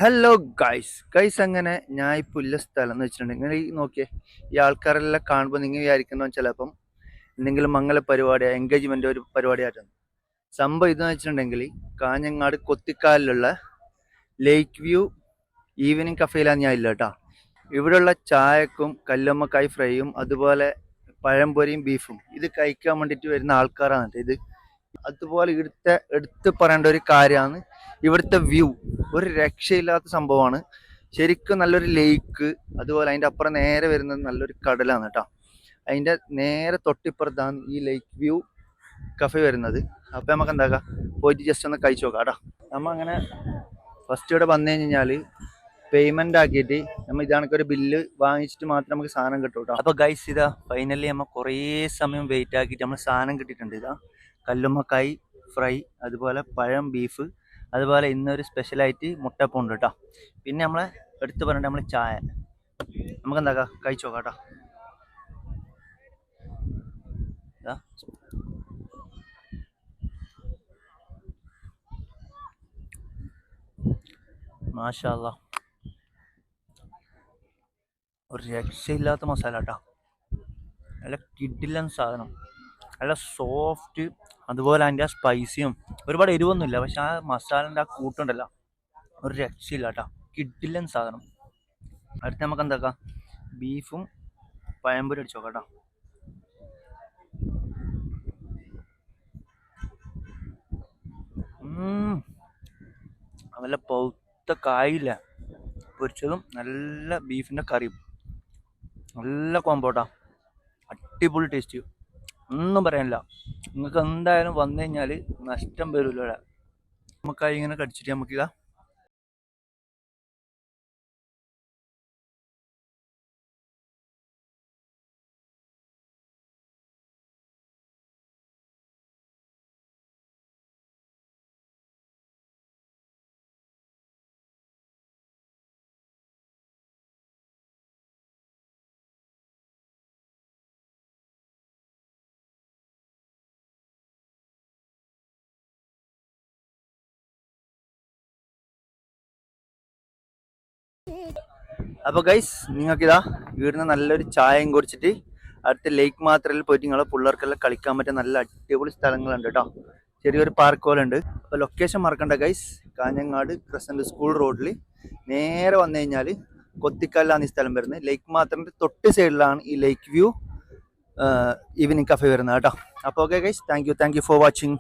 Hello guys അങ്ങനെ ഞാൻ ഇപ്പോൾ ഉള്ള സ്ഥലം എന്ന് വെച്ചിട്ടുണ്ടെങ്കിൽ നിങ്ങൾ ഈ നോക്കിയേ ഈ ആൾക്കാരെല്ലാം കാണുമ്പോൾ നിങ്ങൾ വിചാരിക്കുന്ന ചിലപ്പം എന്തെങ്കിലും മംഗല പരിപാടിയോ എൻഗേജ്മെൻ്റ് ഒരു പരിപാടിയായിട്ടാണ്. സംഭവം ഇതെന്ന് വെച്ചിട്ടുണ്ടെങ്കിൽ കാഞ്ഞങ്ങാട് കൊത്തിക്കാലിലുള്ള ലേക്ക് വ്യൂ ഈവനിങ് കഫേയിലാണ് ഞാൻ ഇല്ല കേട്ടോ. ഇവിടെയുള്ള ചായക്കും കല്ലുമ്മക്കായ് ഫ്രൈയും അതുപോലെ പഴംപൊരിയും ബീഫും ഇത് കഴിക്കാൻ വേണ്ടിയിട്ട് വരുന്ന ആൾക്കാരാണ് ഇത്. അതുപോലെ ഇവിടുത്തെ എടുത്തു പറയേണ്ട ഒരു കാര്യമാണ് ഇവിടുത്തെ വ്യൂ. ഒരു രക്ഷയില്ലാത്ത സംഭവമാണ്. ശരിക്കും നല്ലൊരു ലേക്ക്, അതുപോലെ അതിൻ്റെ അപ്പുറം നേരെ വരുന്നത് നല്ലൊരു കടലാണ് കേട്ടോ. അതിൻ്റെ നേരെ തൊട്ടിപ്പുറത്താണ് ഈ ലേക്ക് വ്യൂ കഫേ വരുന്നത്. അപ്പം നമുക്ക് എന്താക്കാം, പോയിട്ട് ജസ്റ്റ് ഒന്ന് കഴിച്ചു നോക്കാം കേട്ടോ. നമ്മൾ അങ്ങനെ ഫസ്റ്റ് ഇവിടെ വന്നു കഴിഞ്ഞാൽ പേയ്മെന്റ് ആക്കിയിട്ട് നമ്മൾ ഇതാണൊക്കെ ഒരു ബില്ല് വാങ്ങിച്ചിട്ട് മാത്രം നമുക്ക് സാധനം കിട്ടും കേട്ടോ. അപ്പോൾ ഗൈസ് ഇതാ ഫൈനലി നമ്മൾ കുറേ സമയം വെയിറ്റ് ആക്കിയിട്ട് നമ്മൾ സാധനം കിട്ടിയിട്ടുണ്ട്. ഇതാ കല്ലുമ്മക്കായ് ഫ്രൈ, അതുപോലെ പഴം ബീഫ്, അതുപോലെ ഇന്നൊരു സ്പെഷ്യലായിട്ട് മുട്ടപ്പം ഉണ്ട് കേട്ടോ. പിന്നെ നമ്മളെ എടുത്ത് പറഞ്ഞിട്ട് നമ്മൾ ചായ. നമുക്ക് എന്താക്കാം, കഴിച്ചു നോക്കാം കേട്ടോ. മാഷാ അല്ലാ, ഒരു രക്ഷയില്ലാത്ത മസാല കേട്ടോ. നല്ല കിഡിലൻ സാധനം, നല്ല സോഫ്റ്റ്, അതുപോലെ അതിൻ്റെ ആ സ്പൈസിയും ഒരുപാട് എരിവൊന്നുമില്ല. പക്ഷെ ആ മസാലൻ്റെ ആ കൂട്ടുണ്ടല്ലോ, ഒരു രക്ഷയില്ല കേട്ടോ. കിഡിലൻ സാധനം. അടുത്ത് നമുക്ക് എന്താക്കാം, ബീഫും പഴംപൊരി അടിച്ചു നോക്കാം കേട്ടോ. നല്ല പൗത്ത കായില്ല പൊരിച്ചതും നല്ല ബീഫിൻ്റെ കറിയും, നല്ല കോമ്പോട്ടാ. അടിപൊളി ടേസ്റ്റ്, ഒന്നും പറയാനില്ല. നിങ്ങൾക്ക് എന്തായാലും വന്നു കഴിഞ്ഞാൽ നഷ്ടം വരില്ല ഇവിടെ. നമുക്കായി ഇങ്ങനെ കടിച്ചിട്ട് നമുക്കിതാ അപ്പോൾ ഗൈസ് നിങ്ങൾക്കിതാ ഇവിടുന്ന് നല്ലൊരു ചായയും കുടിച്ചിട്ട് അടുത്ത ലേക്ക് മാത്രയിൽ പോയിട്ട് നിങ്ങളെ പിള്ളേർക്കെല്ലാം കളിക്കാൻ പറ്റിയ നല്ല അടിപൊളി സ്ഥലങ്ങളുണ്ട് കേട്ടോ. ചെറിയൊരു പാർക്ക് പോലെ ഉണ്ട്. അപ്പോൾ ലൊക്കേഷൻ മറക്കണ്ട ഗൈസ്, കാഞ്ഞങ്ങാട് ക്രസന്റ് സ്കൂൾ റോഡിൽ നേരെ വന്നു കഴിഞ്ഞാൽ കൊത്തിക്കല്ലാണ് ഈ സ്ഥലം വരുന്നത്. ലേക്ക് മാത്രിൻ്റെ തൊട്ട് സൈഡിലാണ് ഈ ലേക്ക് വ്യൂ ഈവനിങ് കഫേ വരുന്നത് കേട്ടോ. അപ്പോൾ okay guys, thank you for watching.